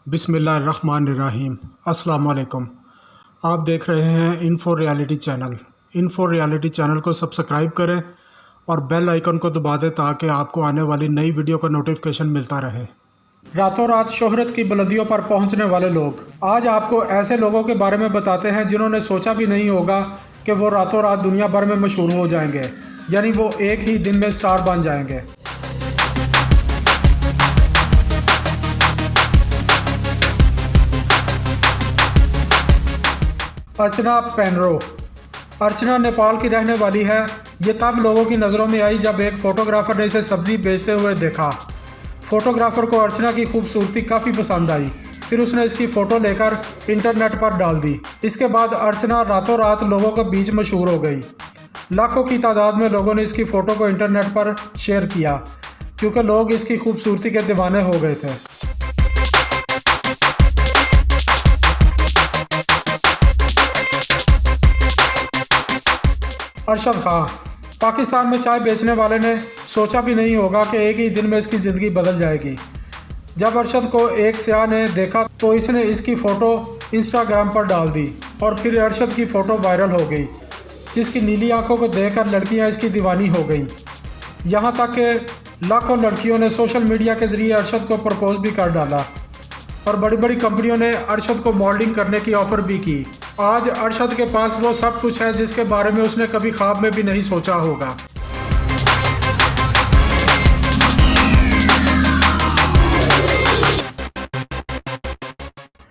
बिस्मिल्लाहिर्रहमानिर्रहीम। अस्सलाम वालेकुम। आप देख रहे हैं info reality channel. Info reality channel को सब्सक्राइब करें और बेल आइकन को दबा दें ताकि आपको आने वाली नई वीडियो का नोटिफिकेशन मिलता रहे। रातों रात शोहरत की बुलंदियों पर पहुंचने वाले लोग, आज आपको ऐसे लोगों के बारे में बताते हैं जिन्होंने सोचा भी नहीं होगा कि वो रातों रात दुनिया भर में मशहूर हो जाएंगे, यानी वो एक ही दिन में स्टार बन जाएंगे। अर्चना पेनरो। अर्चना नेपाल की रहने वाली है। ये तब लोगों की नज़रों में आई जब एक फ़ोटोग्राफ़र ने इसे सब्ज़ी बेचते हुए देखा। फ़ोटोग्राफ़र को अर्चना की खूबसूरती काफ़ी पसंद आई, फिर उसने इसकी फ़ोटो लेकर इंटरनेट पर डाल दी। इसके बाद अर्चना रातों रात लोगों के बीच मशहूर हो गई। लाखों की तादाद में लोगों ने इसकी फ़ोटो को इंटरनेट पर शेयर किया क्योंकि लोग इसकी खूबसूरती के दीवाने हो गए थे। अरशद खान। पाकिस्तान में चाय बेचने वाले ने सोचा भी नहीं होगा कि एक ही दिन में इसकी ज़िंदगी बदल जाएगी। जब अरशद को एक सयाह ने देखा तो इसने इसकी फ़ोटो इंस्टाग्राम पर डाल दी और फिर अरशद की फ़ोटो वायरल हो गई, जिसकी नीली आंखों को देखकर लड़कियां इसकी दीवानी हो गईं। यहाँ तक कि लाखों लड़कियों ने सोशल मीडिया के ज़रिए अरशद को प्रपोज भी कर डाला और बड़ी बड़ी कंपनियों ने अरशद को मॉडलिंग करने की ऑफ़र भी की। आज अरशद के पास वो सब कुछ है जिसके बारे में उसने कभी ख्वाब में भी नहीं सोचा होगा।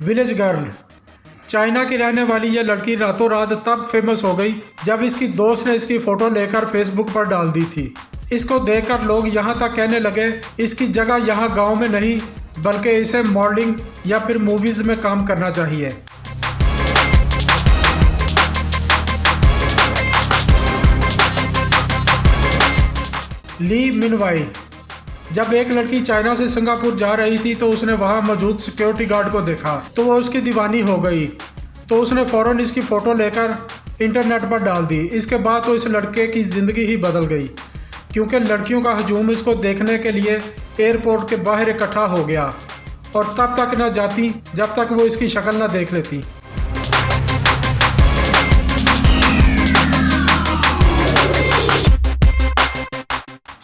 Village girl. चाइना की रहने वाली यह लड़की रातों रात तब फेमस हो गई जब इसकी दोस्त ने इसकी फ़ोटो लेकर फेसबुक पर डाल दी थी। इसको देखकर लोग यहाँ तक कहने लगे इसकी जगह यहाँ गांव में नहीं बल्कि इसे मॉडलिंग या फिर मूवीज़ में काम करना चाहिए। ली मिनवाई। जब एक लड़की चाइना से सिंगापुर जा रही थी तो उसने वहां मौजूद सिक्योरिटी गार्ड को देखा तो वो उसकी दीवानी हो गई, तो उसने फ़ौरन इसकी फ़ोटो लेकर इंटरनेट पर डाल दी। इसके बाद तो इस लड़के की ज़िंदगी ही बदल गई क्योंकि लड़कियों का हजूम इसको देखने के लिए एयरपोर्ट के बाहर इकट्ठा हो गया और तब तक न जाती जब तक वो इसकी शक्ल न देख लेती।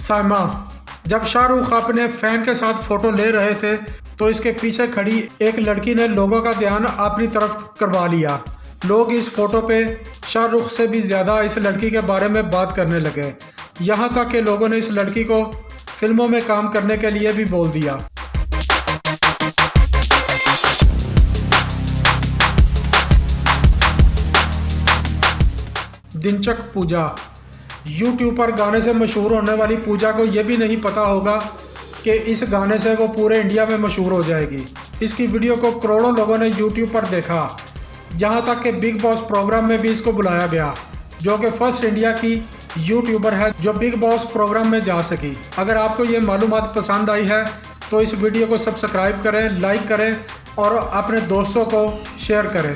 साइमा। जब शाहरुख अपने फैन के साथ फ़ोटो ले रहे थे तो इसके पीछे खड़ी एक लड़की ने लोगों का ध्यान अपनी तरफ करवा लिया। लोग इस फ़ोटो पे शाहरुख से भी ज़्यादा इस लड़की के बारे में बात करने लगे, यहाँ तक कि लोगों ने इस लड़की को फिल्मों में काम करने के लिए भी बोल दिया। दिनचक पूजा। यूट्यूब पर गाने से मशहूर होने वाली पूजा को यह भी नहीं पता होगा कि इस गाने से वो पूरे इंडिया में मशहूर हो जाएगी। इसकी वीडियो को करोड़ों लोगों ने यूट्यूब पर देखा, यहाँ तक कि बिग बॉस प्रोग्राम में भी इसको बुलाया गया, जो कि फर्स्ट इंडिया की यूट्यूबर है जो बिग बॉस प्रोग्राम में जा सकी। अगर आपको ये मालूमात पसंद आई है तो इस वीडियो को सब्सक्राइब करें, लाइक करें और अपने दोस्तों को शेयर करें।